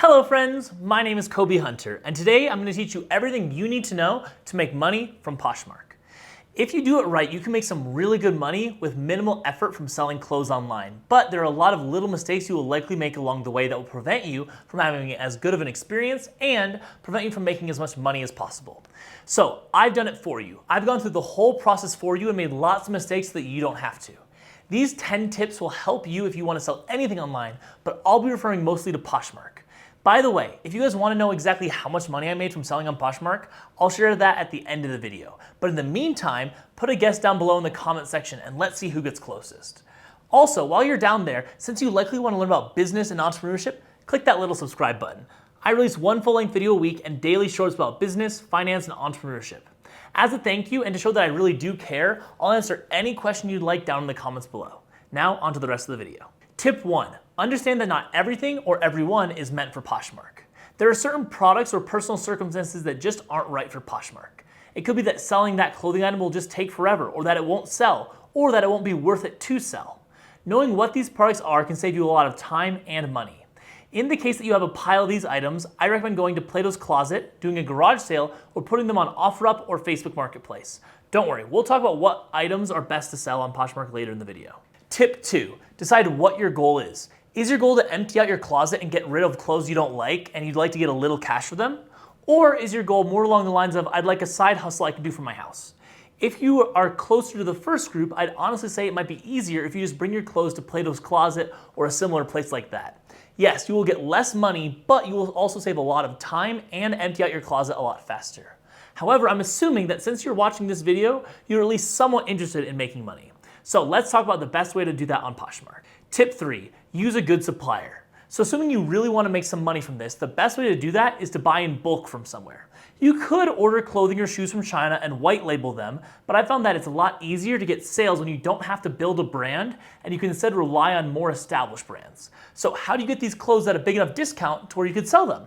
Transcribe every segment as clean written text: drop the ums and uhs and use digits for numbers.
Hello friends, my name is Kobe Hunter, and today I'm going to teach you everything you need to know to make money from Poshmark. If you do it right, you can make some really good money with minimal effort from selling clothes online, but there are a lot of little mistakes you will likely make along the way that will prevent you from having as good of an experience and prevent you from making as much money as possible. So I've done it for you. I've gone through the whole process for you and made lots of mistakes so that you don't have to. These 10 tips will help you if you want to sell anything online, but I'll be referring mostly to Poshmark. By the way, if you guys want to know exactly how much money I made from selling on Poshmark, I'll share that at the end of the video. But in the meantime, put a guess down below in the comment section and let's see who gets closest. Also, while you're down there, since you likely want to learn about business and entrepreneurship, click that little subscribe button. I release one full-length video a week and daily shorts about business, finance, and entrepreneurship. As a thank you and to show that I really do care, I'll answer any question you'd like down in the comments below. Now, on to the rest of the video. Tip 1. Understand that not everything or everyone is meant for Poshmark. There are certain products or personal circumstances that just aren't right for Poshmark. It could be that selling that clothing item will just take forever, or that it won't sell, or that it won't be worth it to sell. Knowing what these products are can save you a lot of time and money. In the case that you have a pile of these items, I recommend going to Plato's Closet, doing a garage sale, or putting them on OfferUp or Facebook Marketplace. Don't worry, we'll talk about what items are best to sell on Poshmark later in the video. Tip 2. Decide what your goal is. Is your goal to empty out your closet and get rid of clothes you don't like and you'd like to get a little cash for them? Or is your goal more along the lines of, I'd like a side hustle I can do for my house? If you are closer to the first group, I'd honestly say it might be easier if you just bring your clothes to Plato's Closet or a similar place like that. Yes, you will get less money, but you will also save a lot of time and empty out your closet a lot faster. However, I'm assuming that since you're watching this video, you're at least somewhat interested in making money. So let's talk about the best way to do that on Poshmark. Tip 3, use a good supplier. So assuming you really want to make some money from this, the best way to do that is to buy in bulk from somewhere. You could order clothing or shoes from China and white label them, but I found that it's a lot easier to get sales when you don't have to build a brand and you can instead rely on more established brands. So how do you get these clothes at a big enough discount to where you could sell them?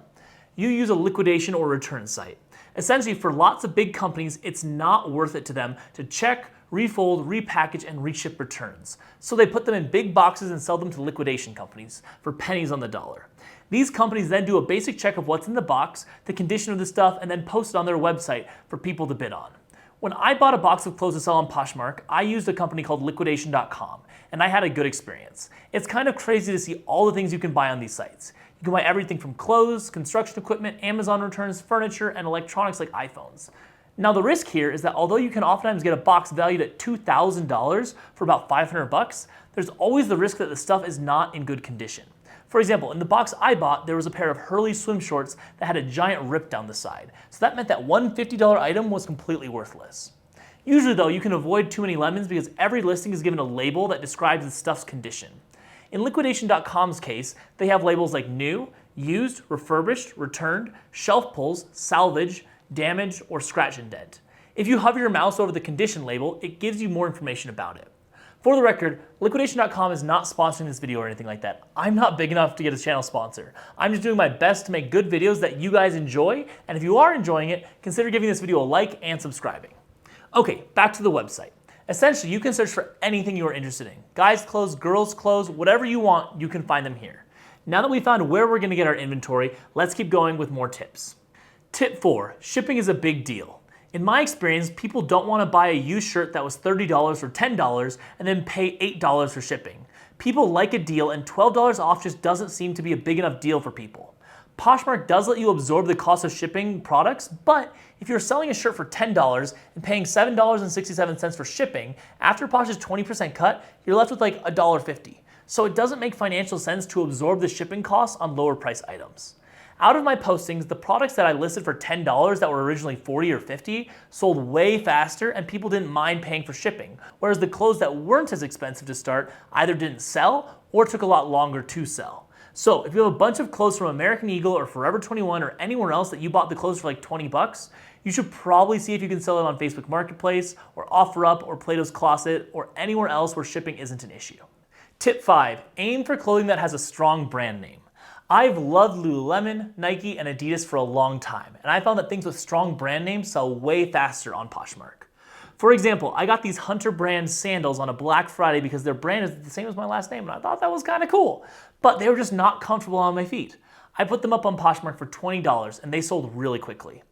You use a liquidation or return site. Essentially, for lots of big companies, it's not worth it to them to check, refold, repackage, and reship returns. So they put them in big boxes and sell them to liquidation companies for pennies on the dollar. These companies then do a basic check of what's in the box, the condition of the stuff, and then post it on their website for people to bid on. When I bought a box of clothes to sell on Poshmark, I used a company called liquidation.com, and I had a good experience. It's kind of crazy to see all the things you can buy on these sites. You can buy everything from clothes, construction equipment, Amazon returns, furniture, and electronics like iPhones. Now the risk here is that although you can oftentimes get a box valued at $2,000 for about $500, there's always the risk that the stuff is not in good condition. For example, in the box I bought, there was a pair of Hurley swim shorts that had a giant rip down the side. So that meant that one $50 item was completely worthless. Usually though, you can avoid too many lemons because every listing is given a label that describes the stuff's condition. In liquidation.com's case, they have labels like new, used, refurbished, returned, shelf pulls, salvage, damage, or scratch and dent. If you hover your mouse over the condition label, it gives you more information about it. For the record, liquidation.com is not sponsoring this video or anything like that. I'm not big enough to get a channel sponsor. I'm just doing my best to make good videos that you guys enjoy, and if you are enjoying it, consider giving this video a like and subscribing. Okay, back to the website. Essentially, you can search for anything you are interested in. Guys' clothes, girls' clothes, whatever you want, you can find them here. Now that we've found where we're going to get our inventory, let's keep going with more tips. Tip 4, shipping is a big deal. In my experience, people don't want to buy a used shirt that was $30 or $10 and then pay $8 for shipping. People like a deal and $12 off just doesn't seem to be a big enough deal for people. Poshmark does let you absorb the cost of shipping products, but if you're selling a shirt for $10 and paying $7.67 for shipping, after Posh's 20% cut, you're left with like $1.50. So it doesn't make financial sense to absorb the shipping costs on lower price items. Out of my postings, the products that I listed for $10 that were originally $40 or $50 sold way faster and people didn't mind paying for shipping, whereas the clothes that weren't as expensive to start either didn't sell or took a lot longer to sell. So if you have a bunch of clothes from American Eagle or Forever 21 or anywhere else that you bought the clothes for like 20 bucks, you should probably see if you can sell it on Facebook Marketplace or OfferUp or Plato's Closet or anywhere else where shipping isn't an issue. Tip 5, aim for clothing that has a strong brand name. I've loved Lululemon, Nike, and Adidas for a long time, and I found that things with strong brand names sell way faster on Poshmark. For example, I got these Hunter brand sandals on a Black Friday because their brand is the same as my last name, and I thought that was kind of cool, but they were just not comfortable on my feet. I put them up on Poshmark for $20 and they sold really quickly.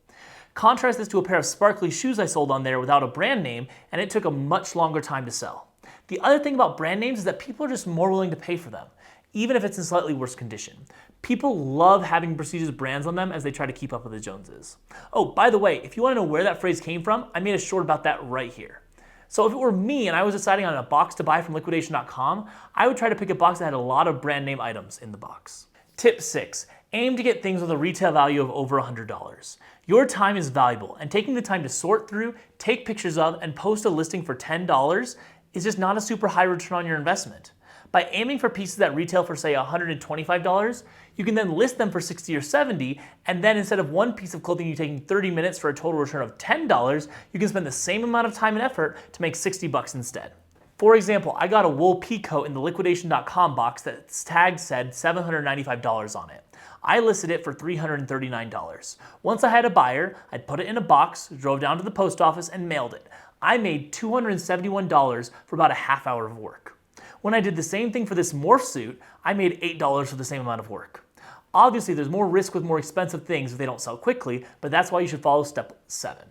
Contrast this to a pair of sparkly shoes I sold on there without a brand name, and it took a much longer time to sell. The other thing about brand names is that people are just more willing to pay for them, even if it's in slightly worse condition. People love having prestigious brands on them as they try to keep up with the Joneses. Oh, by the way, if you want to know where that phrase came from, I made a short about that right here. So if it were me and I was deciding on a box to buy from liquidation.com, I would try to pick a box that had a lot of brand name items in the box. Tip 6, aim to get things with a retail value of over $100. Your time is valuable, and taking the time to sort through, take pictures of, and post a listing for $10 is just not a super high return on your investment. By aiming for pieces that retail for say $125, you can then list them for $60 or $70, and then instead of one piece of clothing you taking 30 minutes for a total return of $10, you can spend the same amount of time and effort to make $60 instead. For example, I got a wool pea coat in the liquidation.com box that's tag said $795 on it. I listed it for $339. Once I had a buyer, I'd put it in a box, drove down to the post office, and mailed it. I made $271 for about a half hour of work. When I did the same thing for this morph suit, I made $8 for the same amount of work. Obviously, there's more risk with more expensive things if they don't sell quickly, but that's why you should follow step 7.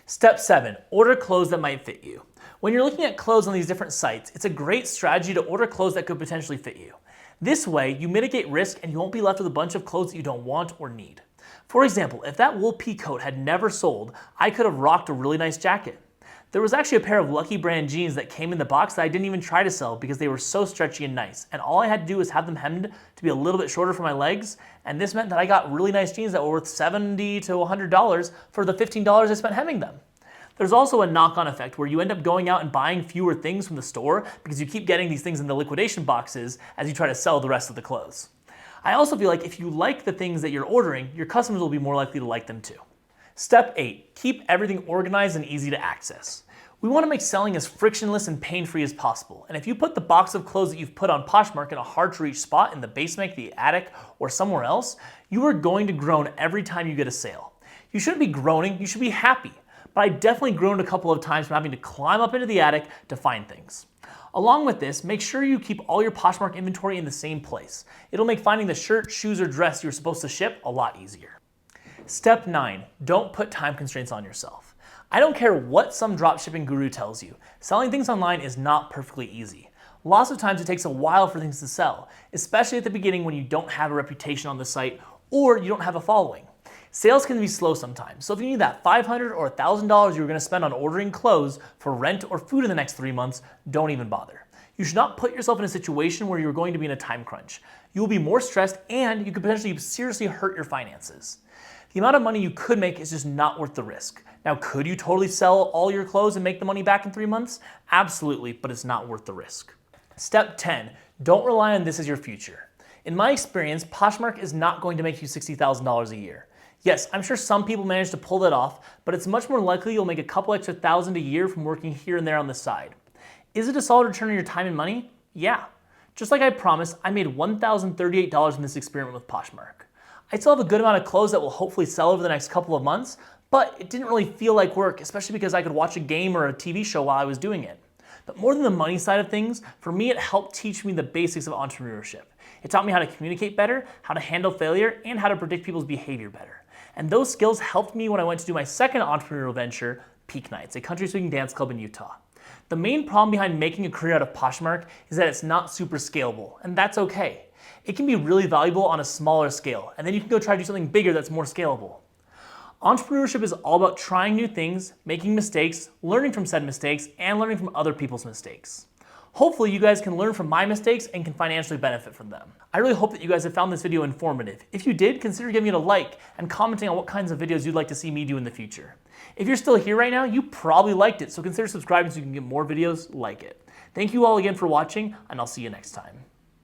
Step 7, order clothes that might fit you. When you're looking at clothes on these different sites, it's a great strategy to order clothes that could potentially fit you. This way, you mitigate risk and you won't be left with a bunch of clothes that you don't want or need. For example, if that wool pea coat had never sold, I could have rocked a really nice jacket. There was actually a pair of Lucky Brand jeans that came in the box that I didn't even try to sell because they were so stretchy and nice, and all I had to do was have them hemmed to be a little bit shorter for my legs, and this meant that I got really nice jeans that were worth $70 to $100 for the $15 I spent hemming them. There's also a knock-on effect where you end up going out and buying fewer things from the store because you keep getting these things in the liquidation boxes as you try to sell the rest of the clothes. I also feel like if you like the things that you're ordering, your customers will be more likely to like them too. Step 8, keep everything organized and easy to access. We want to make selling as frictionless and pain-free as possible, and if you put the box of clothes that you've put on Poshmark in a hard-to-reach spot in the basement, the attic, or somewhere else, you are going to groan every time you get a sale. You shouldn't be groaning, you should be happy. But I definitely groaned a couple of times from having to climb up into the attic to find things. Along with this, make sure you keep all your Poshmark inventory in the same place. It'll make finding the shirt, shoes, or dress you're supposed to ship a lot easier. Step 9, don't put time constraints on yourself. I don't care what some dropshipping guru tells you, selling things online is not perfectly easy. Lots of times it takes a while for things to sell, especially at the beginning when you don't have a reputation on the site or you don't have a following. Sales can be slow sometimes, so if you need that $500 or $1,000 you're going to spend on ordering clothes for rent or food in the next 3 months, don't even bother. You should not put yourself in a situation where you're going to be in a time crunch. You will be more stressed and you could potentially seriously hurt your finances. The amount of money you could make is just not worth the risk. Now, could you totally sell all your clothes and make the money back in 3 months? Absolutely, but it's not worth the risk. Step 10, don't rely on this as your future. In my experience, Poshmark is not going to make you $60,000 a year. Yes, I'm sure some people manage to pull that off, but it's much more likely you'll make a couple extra thousand a year from working here and there on the side. Is it a solid return on your time and money? Yeah. Just like I promised, I made $1,038 in this experiment with Poshmark. I still have a good amount of clothes that will hopefully sell over the next couple of months, but it didn't really feel like work, especially because I could watch a game or a TV show while I was doing it. But more than the money side of things, for me it helped teach me the basics of entrepreneurship. It taught me how to communicate better, how to handle failure, and how to predict people's behavior better. And those skills helped me when I went to do my second entrepreneurial venture, Peak Nights, a country swinging dance club in Utah. The main problem behind making a career out of Poshmark is that it's not super scalable, and that's okay. It can be really valuable on a smaller scale, and then you can go try to do something bigger that's more scalable. Entrepreneurship is all about trying new things, making mistakes, learning from said mistakes, and learning from other people's mistakes. Hopefully you guys can learn from my mistakes and can financially benefit from them. I really hope that you guys have found this video informative. If you did, consider giving it a like and commenting on what kinds of videos you'd like to see me do in the future. If you're still here right now, you probably liked it, so consider subscribing so you can get more videos like it. Thank you all again for watching, and I'll see you next time.